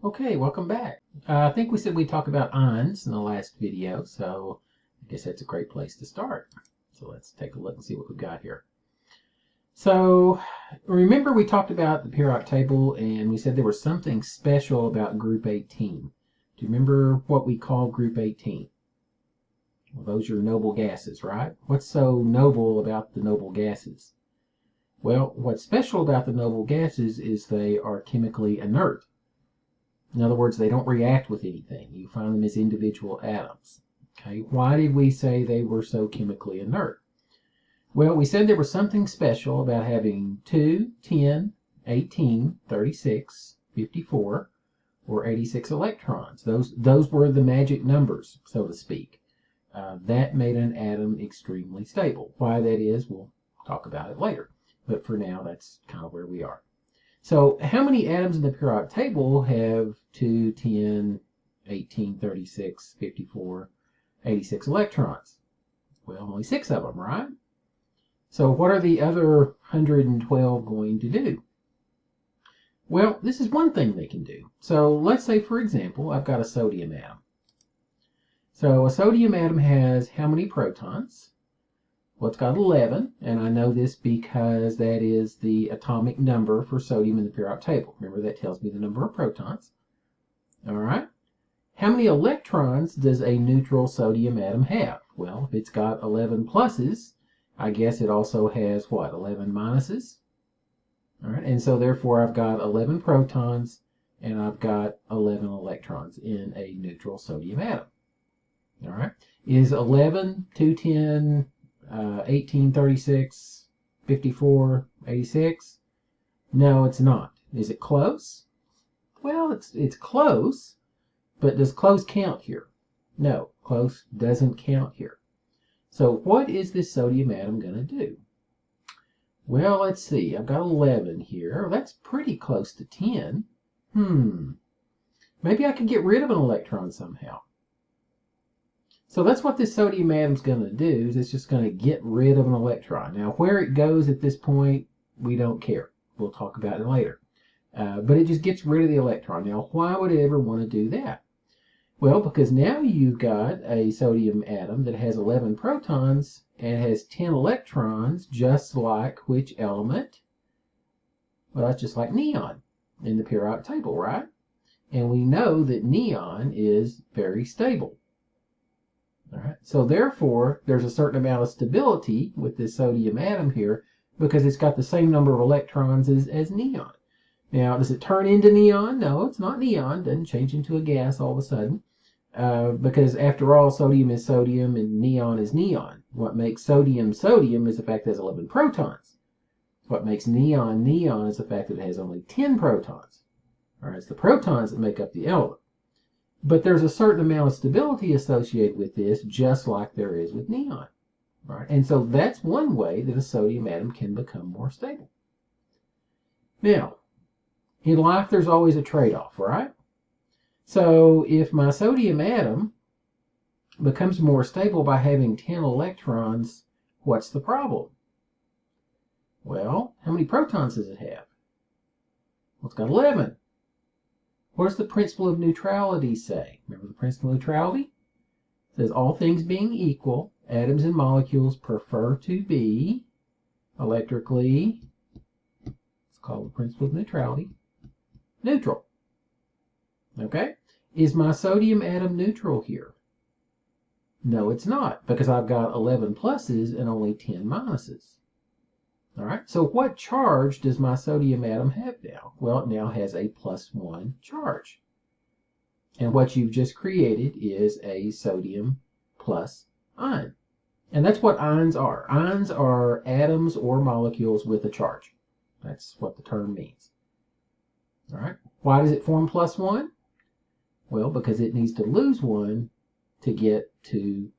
Okay, welcome back. I think we said we'd talk about ions in the last video, so I guess that's a great place to start. So let's take a look and see what we've got here. So remember we talked about the periodic table and we said there was something special about group 18. Do you remember what we call group 18? Well, those are noble gases, right? What's so noble about the noble gases? Well, what's special about the noble gases is they are chemically inert. In other words, they don't react with anything. You find them as individual atoms. Okay, why did we say they were so chemically inert? Well, we said there was something special about having 2, 10, 18, 36, 54, or 86 electrons. Those were the magic numbers, so to speak. That made an atom extremely stable. Why that is, we'll talk about it later. But for now, that's kind of where we are. So how many atoms in the periodic table have 2, 10, 18, 36, 54, 86 electrons? Well, only 6 of them, right? So what are the other 112 going to do? Well, this is one thing they can do. So let's say, for example, I've got a sodium atom. So a sodium atom has how many protons? Well, it's got 11, and I know this because that is the atomic number for sodium in the periodic table. Remember, that tells me the number of protons. All right. How many electrons does a neutral sodium atom have? Well, if it's got 11 pluses, I guess it also has, what, 11 minuses? All right, and so therefore I've got 11 protons, and I've got 11 electrons in a neutral sodium atom. All right. Is 11, 210... 18, 36, 54, 86? No, it's not. Is it close? Well, it's close, but does close count here? No, close doesn't count here. So what is this sodium atom going to do? Well, let's see. I've got 11 here. That's pretty close to 10. Maybe I could get rid of an electron somehow. So that's what this sodium atom's going to do, is it's just going to get rid of an electron. Now, where it goes at this point, we don't care. We'll talk about it later. But it just gets rid of the electron. Now, why would it ever want to do that? Well, because now you've got a sodium atom that has 11 protons and has 10 electrons, just like which element? Well, that's just like neon in the periodic table, right? And we know that neon is very stable. All right. So therefore, there's a certain amount of stability with this sodium atom here because it's got the same number of electrons as neon. Now, does it turn into neon? No, it's not neon. It doesn't change into a gas all of a sudden because after all, sodium is sodium and neon is neon. What makes sodium sodium is the fact that it has 11 protons. What makes neon neon is the fact that it has only 10 protons. All right, it's the protons that make up the element. But there's a certain amount of stability associated with this, just like there is with neon. Right? And so that's one way that a sodium atom can become more stable. Now, in life, there's always a trade-off, right? So if my sodium atom becomes more stable by having 10 electrons, what's the problem? Well, how many protons does it have? Well, it's got 11. What does the principle of neutrality say? Remember the principle of neutrality? It says all things being equal, atoms and molecules prefer to be electrically, it's called the principle of neutrality, neutral. Okay? Is my sodium atom neutral here? No, it's not, because I've got 11 pluses and only 10 minuses. All right, so what charge does my sodium atom have now? Well, it now has a +1 charge. And what you've just created is a sodium plus ion. And that's what ions are. Ions are atoms or molecules with a charge. That's what the term means. All right, why does it form +1? Well, because it needs to lose 1 to get to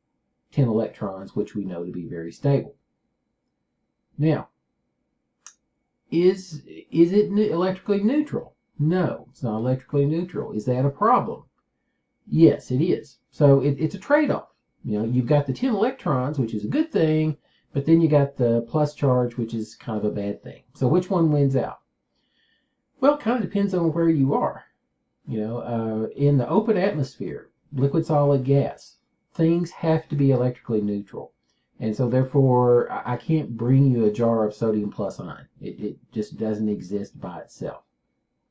10 electrons, which we know to be very stable. Now, is it electrically neutral? No, it's not electrically neutral. Is that a problem? Yes, it is. So it's a trade-off. You know, you've got the 10 electrons, which is a good thing, but then you got the plus charge, which is kind of a bad thing. So which one wins out? Well, it kind of depends on where you are. In the open atmosphere, liquid, solid, gas, things have to be electrically neutral. And so therefore, I can't bring you a jar of sodium plus ion. It just doesn't exist by itself.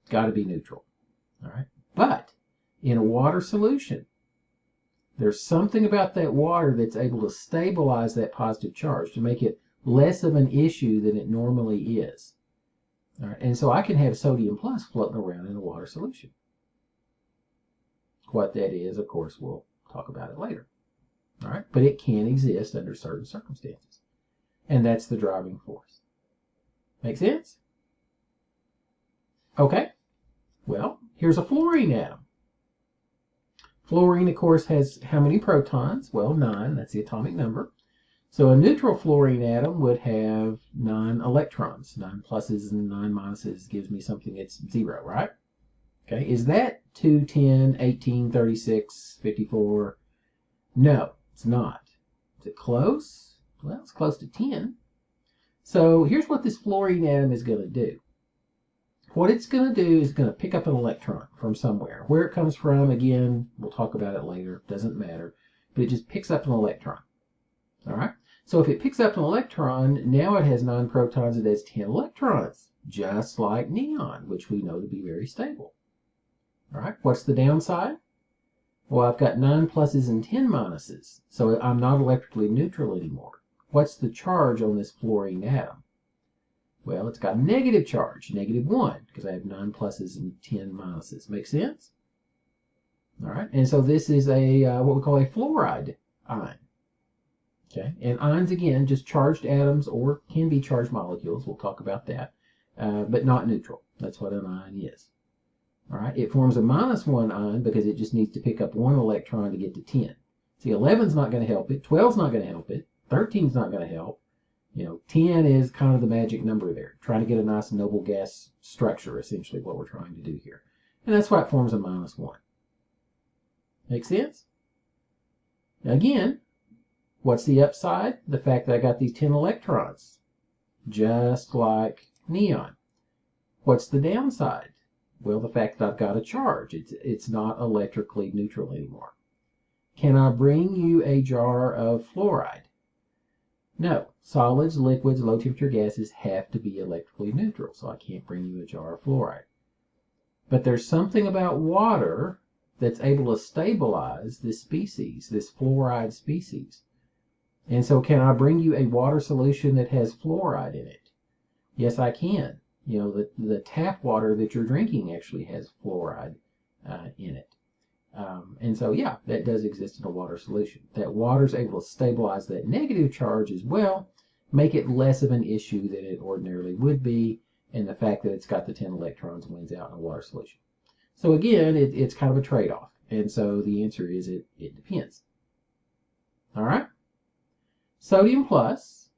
It's got to be neutral. All right. But in a water solution, there's something about that water that's able to stabilize that positive charge to make it less of an issue than it normally is. All right. And so I can have sodium plus floating around in a water solution. What that is, of course, we'll talk about it later. All right. But it can exist under certain circumstances. And that's the driving force. Make sense? Okay. Well, here's a fluorine atom. Fluorine, of course, has how many protons? Well, 9. That's the atomic number. So a neutral fluorine atom would have 9 electrons. 9 pluses and 9 minuses gives me something that's 0, right? Okay, is that 2, 10, 18, 36, 54? No, it's not. Is it close? Well, it's close to 10. So here's what this fluorine atom is going to do. What it's going to do is going to pick up an electron from somewhere. Where it comes from, again, we'll talk about it later. Doesn't matter. But it just picks up an electron. All right? So if it picks up an electron, now it has 9 protons. It has 10 electrons, just like neon, which we know to be very stable. All right? What's the downside? Well, I've got 9 pluses and 10 minuses, so I'm not electrically neutral anymore. What's the charge on this fluorine atom? Well, it's got a negative charge, -1, because I have 9 pluses and 10 minuses. Make sense? All right, and so this is a what we call a fluoride ion. Okay, and ions, again, just charged atoms or can be charged molecules. We'll talk about that, but not neutral. That's what an ion is. All right, it forms a -1 ion because it just needs to pick up 1 electron to get to 10. See, 11's not going to help it. 12's not going to help it. 13's not going to help. 10 is kind of the magic number there. Trying to get a nice noble gas structure, essentially what we're trying to do here. And that's why it forms a -1. Make sense? Now again, what's the upside? The fact that I got these 10 electrons, just like neon. What's the downside? Well, the fact that I've got a charge. It's not electrically neutral anymore. Can I bring you a jar of fluoride? No. Solids, liquids, low temperature gases have to be electrically neutral, so I can't bring you a jar of fluoride. But there's something about water that's able to stabilize this species, this fluoride species. And so can I bring you a water solution that has fluoride in it? Yes, I can. The tap water that you're drinking actually has fluoride in it. And so, yeah, that does exist in a water solution. That water's able to stabilize that negative charge as well, make it less of an issue than it ordinarily would be, and the fact that it's got the 10 electrons wins out in a water solution. So again, it's kind of a trade-off. And so the answer is it depends. All right? Sodium plus,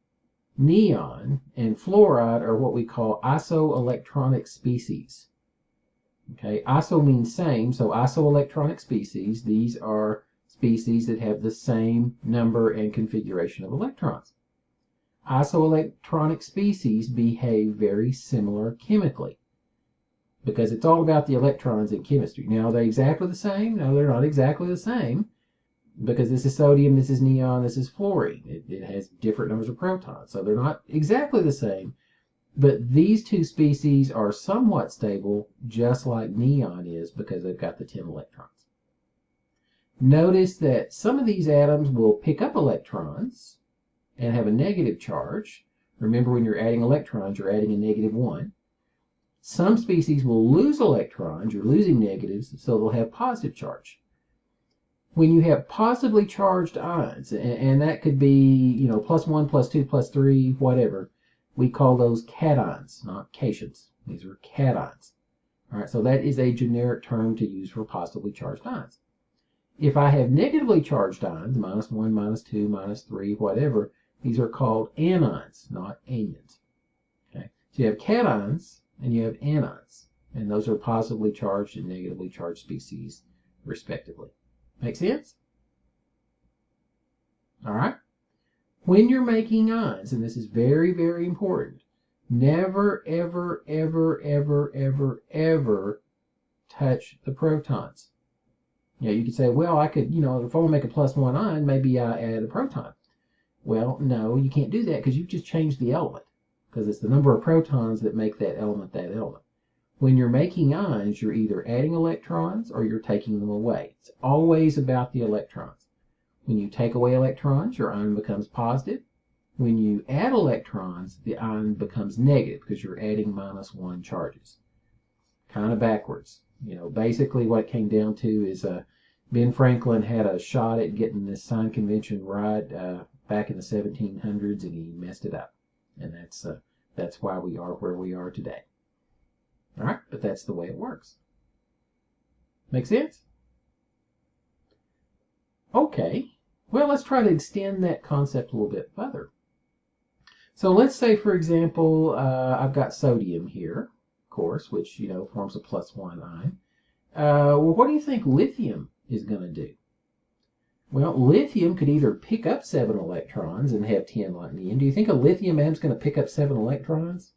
neon, and fluoride are what we call isoelectronic species. Okay, iso means same, so isoelectronic species, these are species that have the same number and configuration of electrons. Isoelectronic species behave very similar chemically because it's all about the electrons in chemistry. Now, are they exactly the same? No, they're not exactly the same because this is sodium, this is neon, this is fluorine. It has different numbers of protons, so they're not exactly the same. But these two species are somewhat stable, just like neon is, because they've got the 10 electrons. Notice that some of these atoms will pick up electrons and have a negative charge. Remember, when you're adding electrons, you're adding a -1. Some species will lose electrons, you're losing negatives, so they'll have positive charge. When you have positively charged ions, and that could be, +1, +2, +3, whatever, we call those cations, not cations. These are cations. All right, so that is a generic term to use for positively charged ions. If I have negatively charged ions, -1, -2, -3, whatever, these are called anions, not anions. Okay, so you have cations and you have anions, and those are positively charged and negatively charged species, respectively. Make sense? All right. When you're making ions, and this is very, very important, never, ever, ever, ever, ever, ever touch the protons. You could say, well, I could, if I want to make a +1 ion, maybe I add a proton. Well, no, you can't do that because you've just changed the element, because it's the number of protons that make that element that element. When you're making ions, you're either adding electrons or you're taking them away. It's always about the electrons. When you take away electrons, your ion becomes positive. When you add electrons, the ion becomes negative because you're adding -1 charges. Kind of backwards. Basically what it came down to is Ben Franklin had a shot at getting this sign convention right back in the 1700s, and he messed it up. And that's why we are where we are today. All right, but that's the way it works. Make sense? Okay, well, let's try to extend that concept a little bit further. So let's say, for example, I've got sodium here, of course, which, forms a +1 ion. Well, what do you think lithium is going to do? Well, lithium could either pick up 7 electrons and have 10 like the end. Do you think a lithium atom is going to pick up 7 electrons?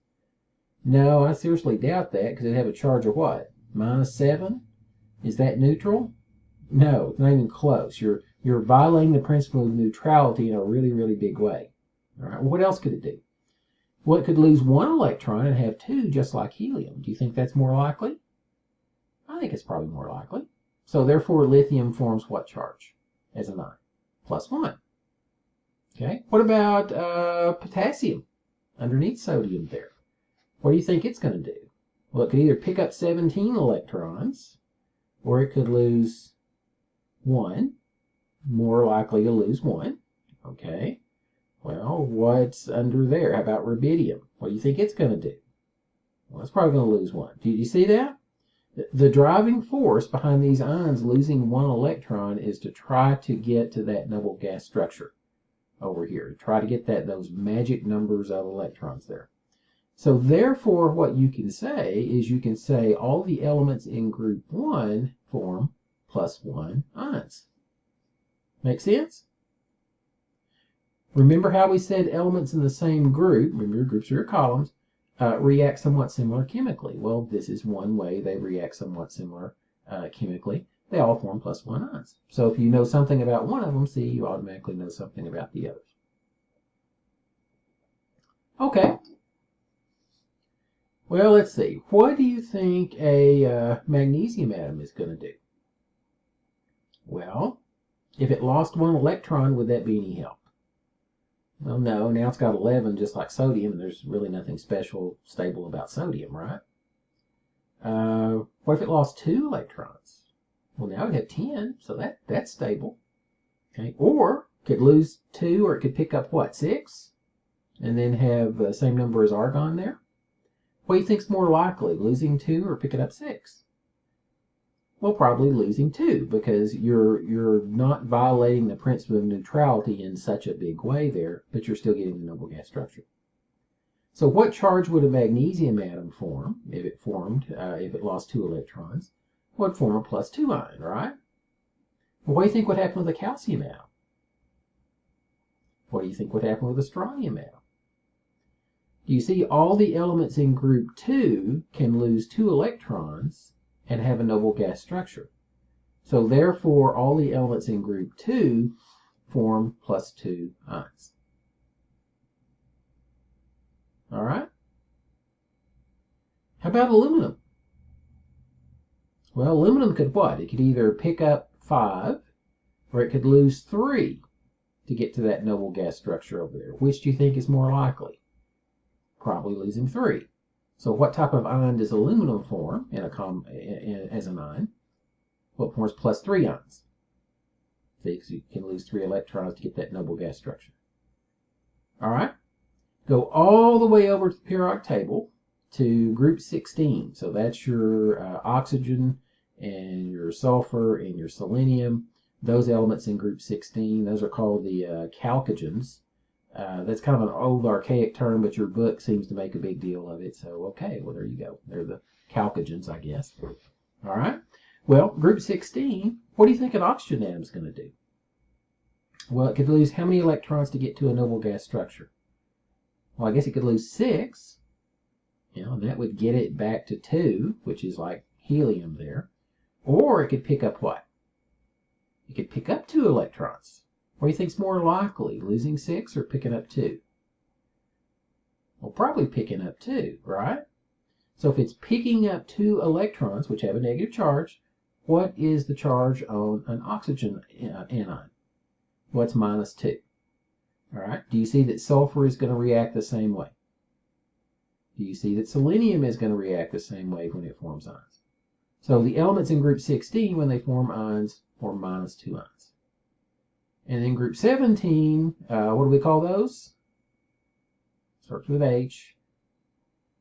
No, I seriously doubt that, because it'd have a charge of what? -7? Is that neutral? No, it's not even close. You're violating the principle of neutrality in a really, really big way. All right, well, what else could it do? Well, it could lose 1 electron and have 2, just like helium. Do you think that's more likely? I think it's probably more likely. So therefore, lithium forms what charge as an ion? +1. Okay, what about potassium underneath sodium there? What do you think it's going to do? Well, it could either pick up 17 electrons, or it could lose 1. More likely to lose 1. Okay. Well, what's under there? How about rubidium? What do you think it's going to do? Well, it's probably going to lose 1. Do you see that? The driving force behind these ions losing 1 electron is to try to get to that noble gas structure over here. Try to get those magic numbers of electrons there. So therefore, what you can say is you can say all the elements in group 1 form +1 ions. Make sense? Remember how we said elements in the same group, remember your groups are your columns, react somewhat similar chemically. Well, this is one way they react somewhat similar chemically. They all form +1 ions. So if you know something about one of them, see, you automatically know something about the others. Okay. Well, let's see. What do you think a magnesium atom is going to do? Well, if it lost 1 electron, would that be any help? Well, no. Now it's got 11, just like sodium, and there's really nothing special, stable about sodium, right? What if it lost 2 electrons? Well, now it had 10, so that's stable. Okay. Or it could lose 2, or it could pick up, what, 6? And then have the same number as argon there? What do you think's more likely, losing 2 or picking up 6? Well, probably losing 2, because you're not violating the principle of neutrality in such a big way there, but you're still getting the noble gas structure. So what charge would a magnesium atom form if it lost 2 electrons? Well, it'd form a +2 ion, right? Well, what do you think would happen with a calcium atom? What do you think would happen with a strontium atom? You see, all the elements in group 2 can lose 2 electrons and have a noble gas structure. So therefore, all the elements in group 2 form +2 ions. All right? How about aluminum? Well, aluminum could what? It could either pick up 5, or it could lose 3 to get to that noble gas structure over there. Which do you think is more likely? Probably losing 3. So what type of ion does aluminum form as an ion? Well, it forms +3 ions. See, because you can lose 3 electrons to get that noble gas structure. All right? Go all the way over to the periodic table to group 16. So that's your oxygen and your sulfur and your selenium. Those elements in group 16, those are called the chalcogens. That's kind of an old archaic term, but your book seems to make a big deal of it. So, okay, well, there you go. They're the chalcogens, I guess. All right. Well, group 16, what do you think an oxygen atom is going to do? Well, it could lose how many electrons to get to a noble gas structure? Well, I guess it could lose 6. And that would get it back to 2, which is like helium there. Or it could pick up what? It could pick up 2 electrons. What do you think's more likely, losing 6 or picking up 2? Well, probably picking up 2, right? So if it's picking up 2 electrons, which have a negative charge, what is the charge on an oxygen anion? What's -2? All right. Do you see that sulfur is going to react the same way? Do you see that selenium is going to react the same way when it forms ions? So the elements in group 16, when they form ions, form -2 ions. And in group 17, what do we call those? Starts with H.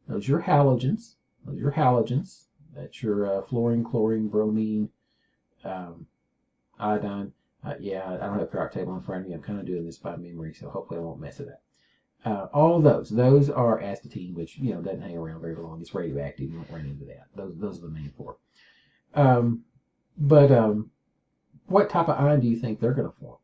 Those are your halogens. Those are your halogens. That's your fluorine, chlorine, bromine, iodine. Yeah, I don't have a periodic table in front of me. I'm kind of doing this by memory, so hopefully I won't mess it up. All those are astatine, which doesn't hang around very long. It's radioactive. You won't run into that. Those are the main 4. What type of ion do you think they're going to form?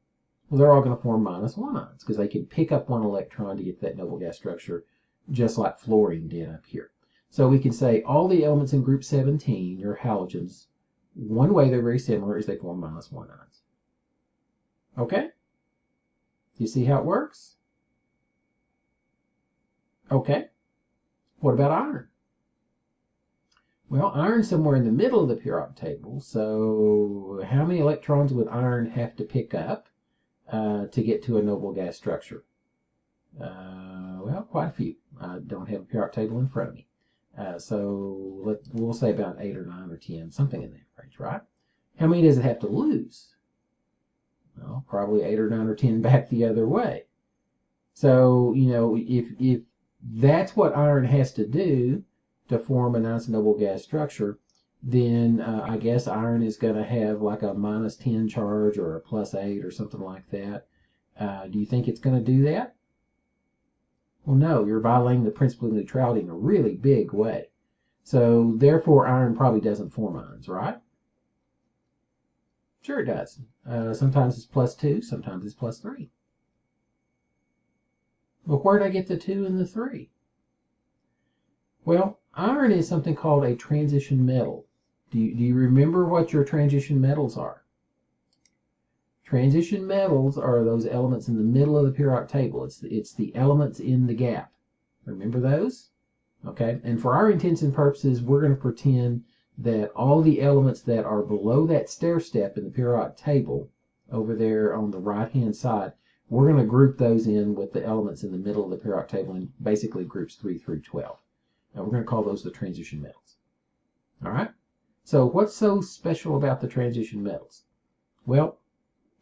Well, they're all going to form -1 ions because they can pick up 1 electron to get that noble gas structure, just like fluorine did up here. So we can say all the elements in group 17, your halogens, one way they're very similar is they form -1 ions. Okay? You see how it works? Okay. What about iron? Well, iron's somewhere in the middle of the periodic table, so how many electrons would iron have to pick up to get to a noble gas structure? Well, quite a few. I don't have a periodic table in front of me. So we'll say about 8 or 9 or 10, something in that range, right? How many does it have to lose? Well, probably 8 or 9 or 10 back the other way. So, if that's what iron has to do to form a nice noble gas structure, then I guess iron is going to have like a -10 charge or a +8 or something like that. Do you think it's going to do that? Well, no, you're violating the principle of neutrality in a really big way. So, therefore, iron probably doesn't form ions, right? Sure it does. Sometimes it's +2, sometimes it's +3. Well, where did I get the 2 and the 3? Well, iron is something called a transition metal. Do you remember what your transition metals are? Transition metals are those elements in the middle of the periodic table. It's the elements in the gap. Remember those? Okay, and for our intents and purposes, we're going to pretend that all the elements that are below that stair step in the periodic table, over there on the right-hand side, we're going to group those in with the elements in the middle of the periodic table in basically groups 3 through 12. Now we're going to call those the transition metals. All right? So what's so special about the transition metals? Well,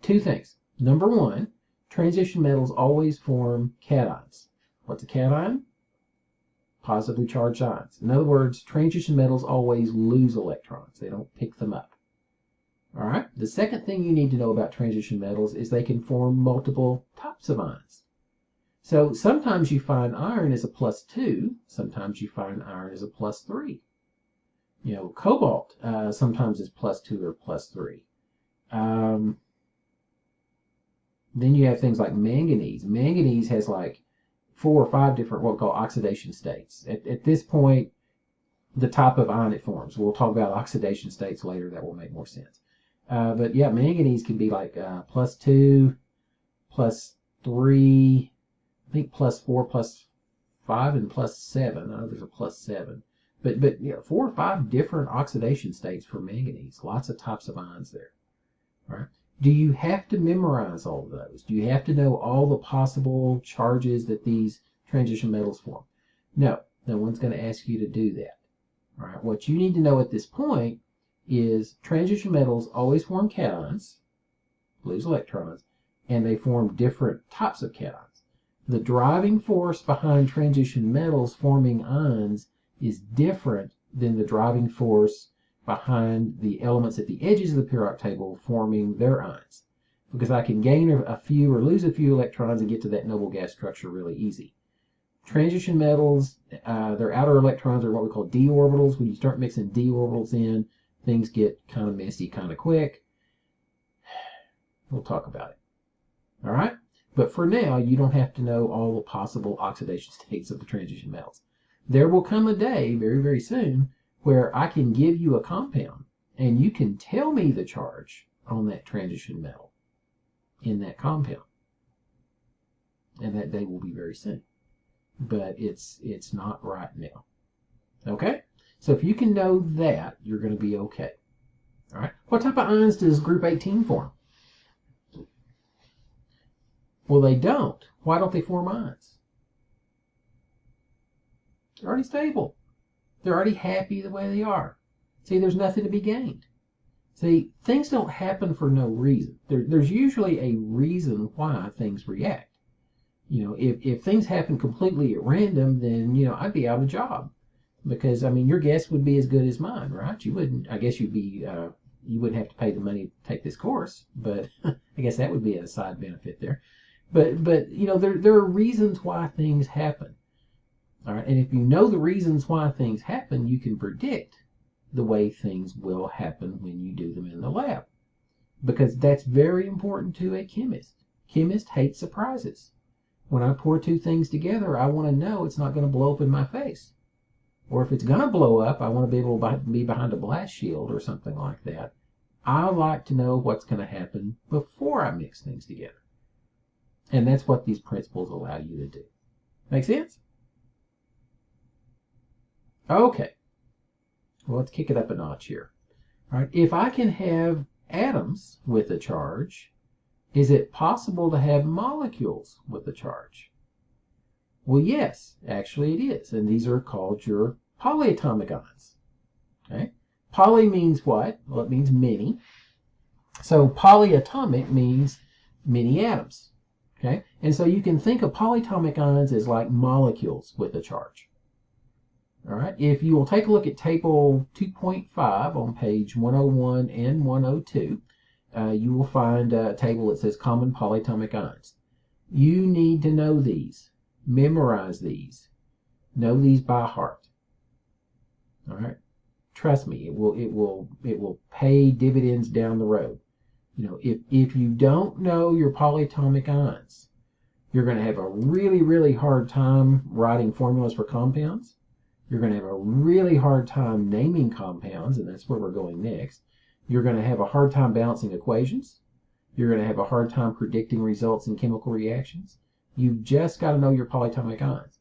2 things. Number 1, transition metals always form cations. What's a cation? Positively charged ions. In other words, transition metals always lose electrons. They don't pick them up. All right? The second thing you need to know about transition metals is they can form multiple types of ions. So sometimes you find iron as a +2, sometimes you find iron as a +3. Cobalt sometimes is +2 or +3. Then you have things like manganese. Manganese has like 4 or 5 different what we call oxidation states. At this point, the type of ion it forms. We'll talk about oxidation states later. That will make more sense. But yeah, manganese can be like +2, +3, I think +4, +5, and +7. I know there's a +7. But 4 or 5 different oxidation states for manganese. Lots of types of ions there. All right. Do you have to memorize all of those? Do you have to know all the possible charges that these transition metals form? No. No one's going to ask you to do that. All right. What you need to know at this point is transition metals always form cations, lose electrons, and they form different types of cations. The driving force behind transition metals forming ions is different than the driving force behind the elements at the edges of the periodic table forming their ions. Because I can gain a few or lose a few electrons and get to that noble gas structure really easy. Transition metals, their outer electrons are what we call d orbitals. When you start mixing d orbitals in, things get kind of messy kind of quick. We'll talk about it. All right? But for now, you don't have to know all the possible oxidation states of the transition metals. There will come a day, very, very soon, where I can give you a compound and you can tell me the charge on that transition metal in that compound. And that day will be very soon. But it's not right now. Okay? So if you can know that, you're going to be okay. All right? What type of ions does group 18 form? Well, they don't. Why don't they form ions? They're already stable. They're already happy the way they are. See, there's nothing to be gained. See, things don't happen for no reason. There's usually a reason why things react. You know, if things happen completely at random, then, you know, I'd be out of a job. Because, I mean, your guess would be as good as mine, right? You wouldn't, I guess you'd be, you wouldn't have to pay the money to take this course, but I guess that would be a side benefit there. But you know, there are reasons why things happen. All right, and if you know the reasons why things happen, you can predict the way things will happen when you do them in the lab. Because that's very important to a chemist. Chemists hate surprises. When I pour two things together, I want to know it's not going to blow up in my face. Or if it's going to blow up, I want to be able to be behind a blast shield or something like that. I like to know what's going to happen before I mix things together. And that's what these principles allow you to do. Make sense? Okay. Well, let's kick it up a notch here. All right. If I can have atoms with a charge, is it possible to have molecules with a charge? Well, yes, actually it is. And these are called your polyatomic ions. Okay. Poly means what? Well, it means many. So polyatomic means many atoms. Okay. And so you can think of polyatomic ions as like molecules with a charge. All right. If you will take a look at table 2.5 on page 101 and 102, you will find a table that says common polyatomic ions. You need to know these. Memorize these. Know these by heart. All right. Trust me, it will pay dividends down the road. You know, if you don't know your polyatomic ions, you're going to have a really, really hard time writing formulas for compounds. You're going to have a really hard time naming compounds, and that's where we're going next. You're going to have a hard time balancing equations. You're going to have a hard time predicting results in chemical reactions. You've just got to know your polyatomic ions.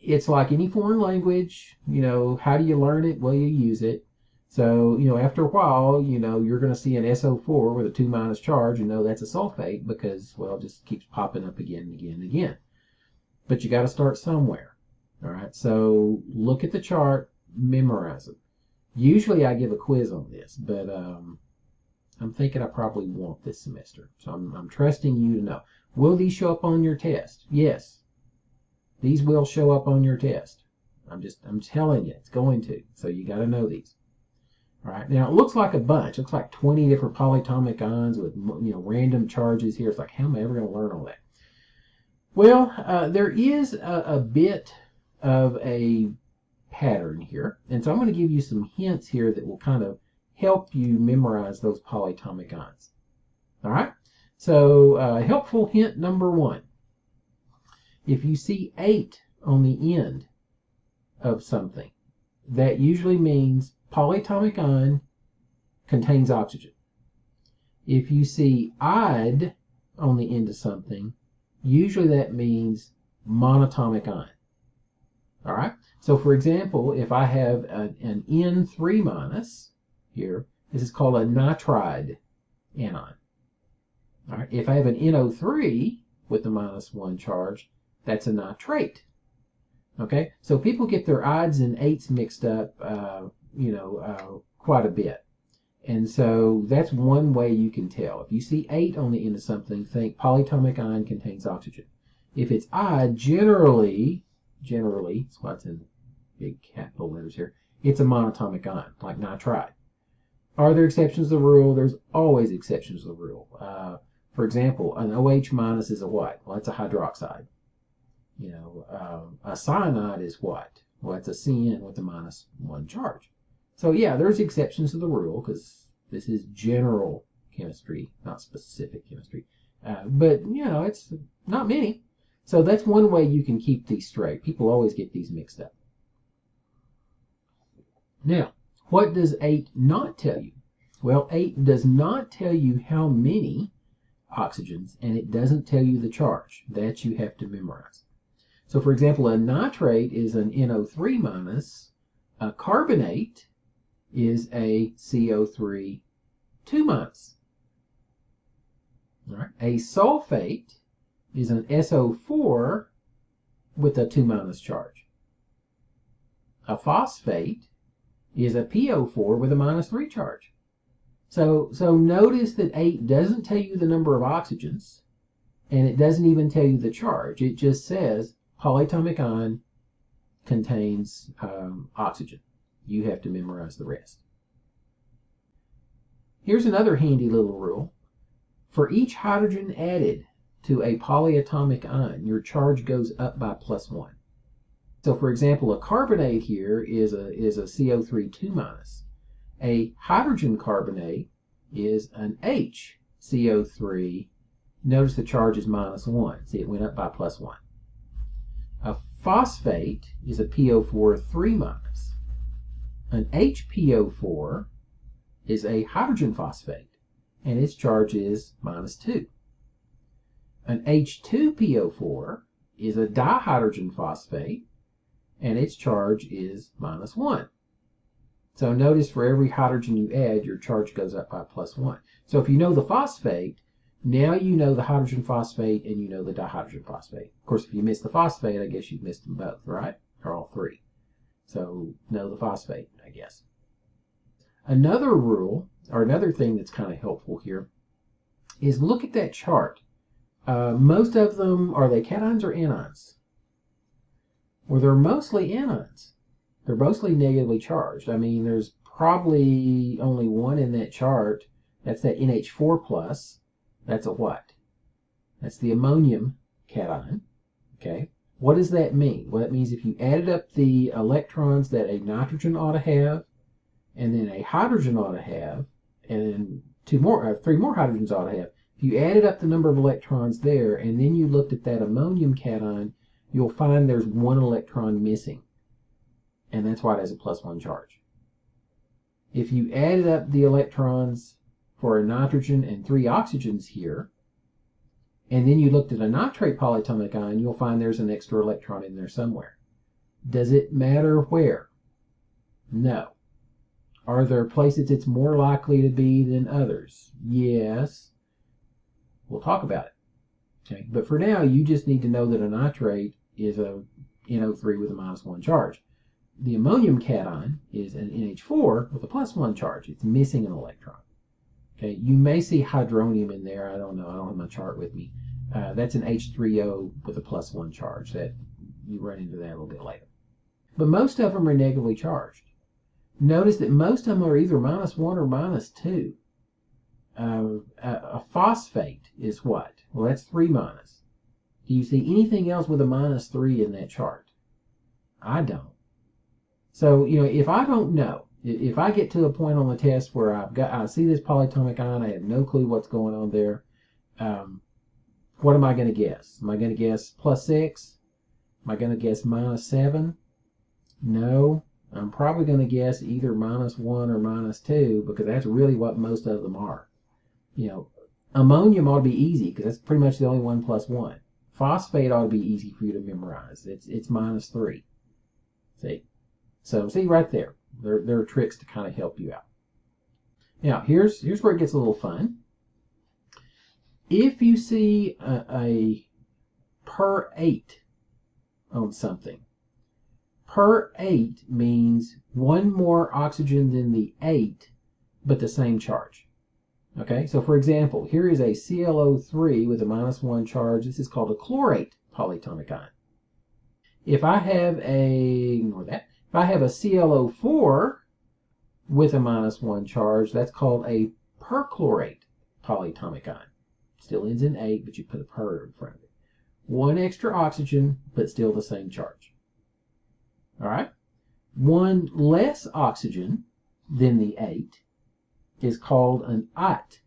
It's like any foreign language. You know, how do you learn it? Well, you use it. So, you know, after a while, you know, you're going to see an SO4 with a 2- charge and know that's a sulfate because, well, it just keeps popping up again and again and again. But you got to start somewhere. All right, so look at the chart, memorize it. Usually I give a quiz on this, but I'm thinking I probably won't this semester. So I'm trusting you to know. Will these show up on your test? Yes. These will show up on your test. I'm telling you, it's going to. So you got to know these. All right, now it looks like a bunch. It looks like 20 different polyatomic ions with, you know, random charges here. It's like, how am I ever going to learn all that? Well, there is a bit of a pattern here. And so I'm going to give you some hints here that will kind of help you memorize those polyatomic ions. All right? So helpful hint number 1. If you see 8 on the end of something, that usually means polyatomic ion contains oxygen. If you see "ide" on the end of something, usually that means monatomic ion. All right. So, for example, if I have an N3- here, this is called a nitride anion. All right. If I have an NO3 with the -1 charge, that's a nitrate. Okay. So people get their ides and 8s mixed up, quite a bit. And so that's one way you can tell. If you see 8 on the end of something, think polyatomic ion contains oxygen. If it's ide, generally, that's why it's in big capital letters here, it's a monatomic ion, like nitride. Are there exceptions to the rule? There's always exceptions to the rule. For example, an OH- is a what? Well, it's a hydroxide. You know, a cyanide is what? Well, it's a CN with a -1 charge. So yeah, there's exceptions to the rule because this is general chemistry, not specific chemistry. But, you know, it's not many. So that's one way you can keep these straight. People always get these mixed up. Now, what does 8 not tell you? Well, 8 does not tell you how many oxygens, and it doesn't tell you the charge. That you have to memorize. So, for example, a nitrate is an NO3 minus. A carbonate is a CO3 2 minus. All right. A sulfate is an SO4 with a 2 minus charge. A phosphate is a PO4 with a -3 charge. So notice that 8 doesn't tell you the number of oxygens, and it doesn't even tell you the charge. It just says polyatomic ion contains oxygen. You have to memorize the rest. Here's another handy little rule. For each hydrogen added to a polyatomic ion, your charge goes up by +1. So, for example, a carbonate here is a CO3 2 minus. A hydrogen carbonate is an HCO3. Notice the charge is -1. See, it went up by +1. A phosphate is a PO4 3 minus. An HPO4 is a hydrogen phosphate, and its charge is -2. An H2PO4 is a dihydrogen phosphate, and its charge is -1. So notice for every hydrogen you add, your charge goes up by +1. So if you know the phosphate, now you know the hydrogen phosphate and you know the dihydrogen phosphate. Of course, if you miss the phosphate, I guess you've missed them both, right? Or all three. So know the phosphate, I guess. Another rule, or another thing that's kind of helpful here, is look at that chart. Most of them, are they cations or anions? Well, they're mostly anions. They're mostly negatively charged. I mean, there's probably only one in that chart. That's that NH4 plus. That's a what? That's the ammonium cation. Okay. What does that mean? Well, that means if you added up the electrons that a nitrogen ought to have, and then a hydrogen ought to have, and then three more hydrogens ought to have. If you added up the number of electrons there, and then you looked at that ammonium cation, you'll find there's one electron missing. And that's why it has a +1 charge. If you added up the electrons for a nitrogen and 3 oxygens here, and then you looked at a nitrate polyatomic ion, you'll find there's an extra electron in there somewhere. Does it matter where? No. Are there places it's more likely to be than others? Yes. We'll talk about it. Okay. But for now, you just need to know that a nitrate is a NO3 with a -1 charge. The ammonium cation is an NH4 with a +1 charge. It's missing an electron. Okay, you may see hydronium in there. I don't know. I don't have my chart with me. That's an H3O with a +1 charge. That you run into that a little bit later. But most of them are negatively charged. Notice that most of them are either -1 or -2. A phosphate is what? Well, that's 3 minus. Do you see anything else with a -3 in that chart? I don't. So, if I don't know, if I get to a point on the test where I see this polyatomic ion, I have no clue what's going on there, what am I going to guess? Am I going to guess +6? Am I going to guess -7? No. I'm probably going to guess either -1 or -2 because that's really what most of them are. Ammonium ought to be easy because that's pretty much the only one +1. Phosphate ought to be easy for you to memorize. It's -3. See? So see right there. There are tricks to kind of help you out. Now here's where it gets a little fun. If you see a per 8 on something, per 8 means one more oxygen than the 8, but the same charge. Okay, so for example, here is a ClO3 with a -1 charge. This is called a chlorate polyatomic ion. If I have if I have a ClO4 with a -1 charge, that's called a perchlorate polyatomic ion. Still ends in 8, but you put a per in front of it. One extra oxygen, but still the same charge. All right? One less oxygen than the 8 is called an ite.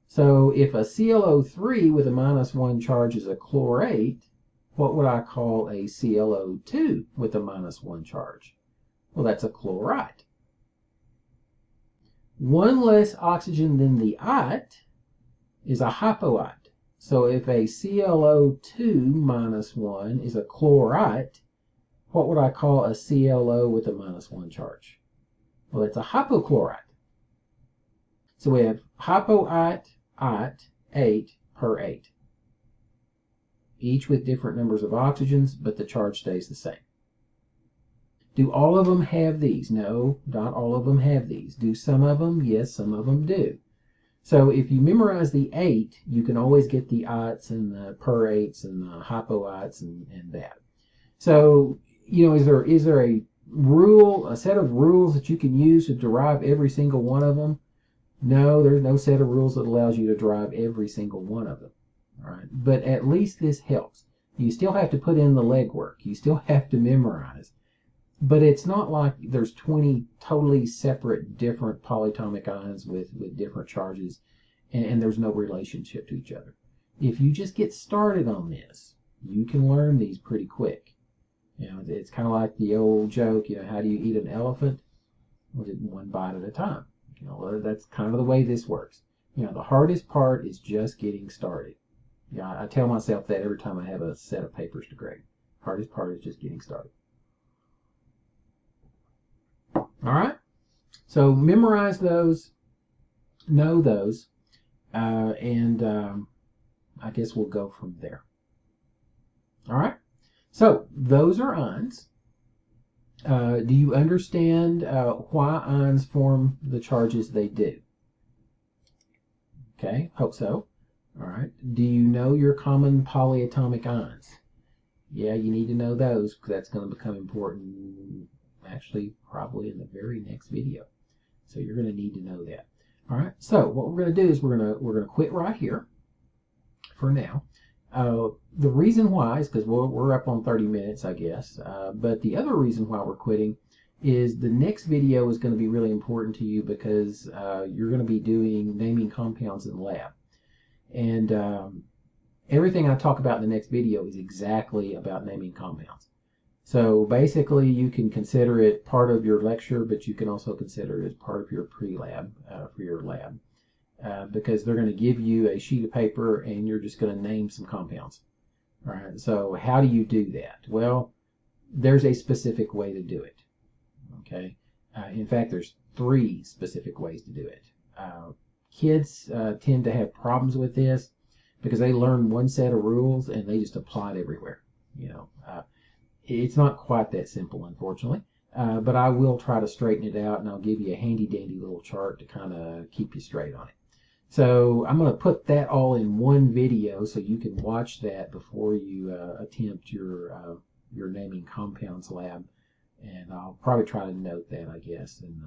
So if a ClO3 with a -1 charge is a chlorate, what would I call a ClO2 with a -1 charge? Well, that's a chloride. One less oxygen than the ite is a hypoite. So if a ClO2 minus 1 is a chlorite, what would I call a ClO with a minus 1 charge? Well, it's a hypochlorite. So we have hypoite, ite, 8 per 8. Each with different numbers of oxygens, but the charge stays the same. Do all of them have these? No, not all of them have these. Do some of them? Yes, some of them do. So if you memorize the 8, you can always get the ites and the per 8s and the hypoites and that. So, you know, is there a rule, a set of rules that you can use to derive every single one of them? No, there's no set of rules that allows you to derive every single one of them. All right, but at least this helps. You still have to put in the legwork. You still have to memorize. But it's not like there's 20 totally separate, different polyatomic ions with different charges, and there's no relationship to each other. If you just get started on this, you can learn these pretty quick. You know, it's kind of like the old joke, you know, how do you eat an elephant? Well, one bite at a time. You know, that's kind of the way this works. You know, the hardest part is just getting started. Yeah, I tell myself that every time I have a set of papers to grade. Hardest part is just getting started. All right, so memorize those, know those, and I guess we'll go from there. All right, so those are ions. Do you understand why ions form the charges they do? Okay, hope so. All right, do you know your common polyatomic ions? Yeah, you need to know those because that's going to become important actually probably in the very next video. So you're going to need to know that. All right, so what we're going to do is we're going to quit right here for now. The reason why is because we're up on 30 minutes, I guess. But the other reason why we're quitting is the next video is going to be really important to you because you're going to be doing naming compounds in the lab. And everything I talk about in the next video is exactly about naming compounds. So basically you can consider it part of your lecture, but you can also consider it as part of your pre-lab for your lab. Because they're going to give you a sheet of paper and you're just going to name some compounds. All right, so how do you do that? Well, there's a specific way to do it. Okay, in fact, there's 3 specific ways to do it. Kids tend to have problems with this because they learn one set of rules and they just apply it everywhere. You know, it's not quite that simple, unfortunately. But I will try to straighten it out, and I'll give you a handy-dandy little chart to kind of keep you straight on it. So I'm going to put that all in one video so you can watch that before you attempt your naming compounds lab, and I'll probably try to note that, I guess, in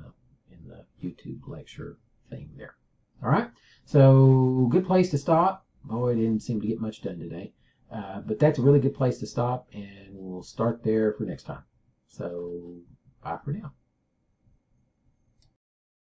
the YouTube lecture thing there. All right, so good place to stop. Oh, I didn't seem to get much done today, but that's a really good place to stop, and we'll start there for next time. So bye for now.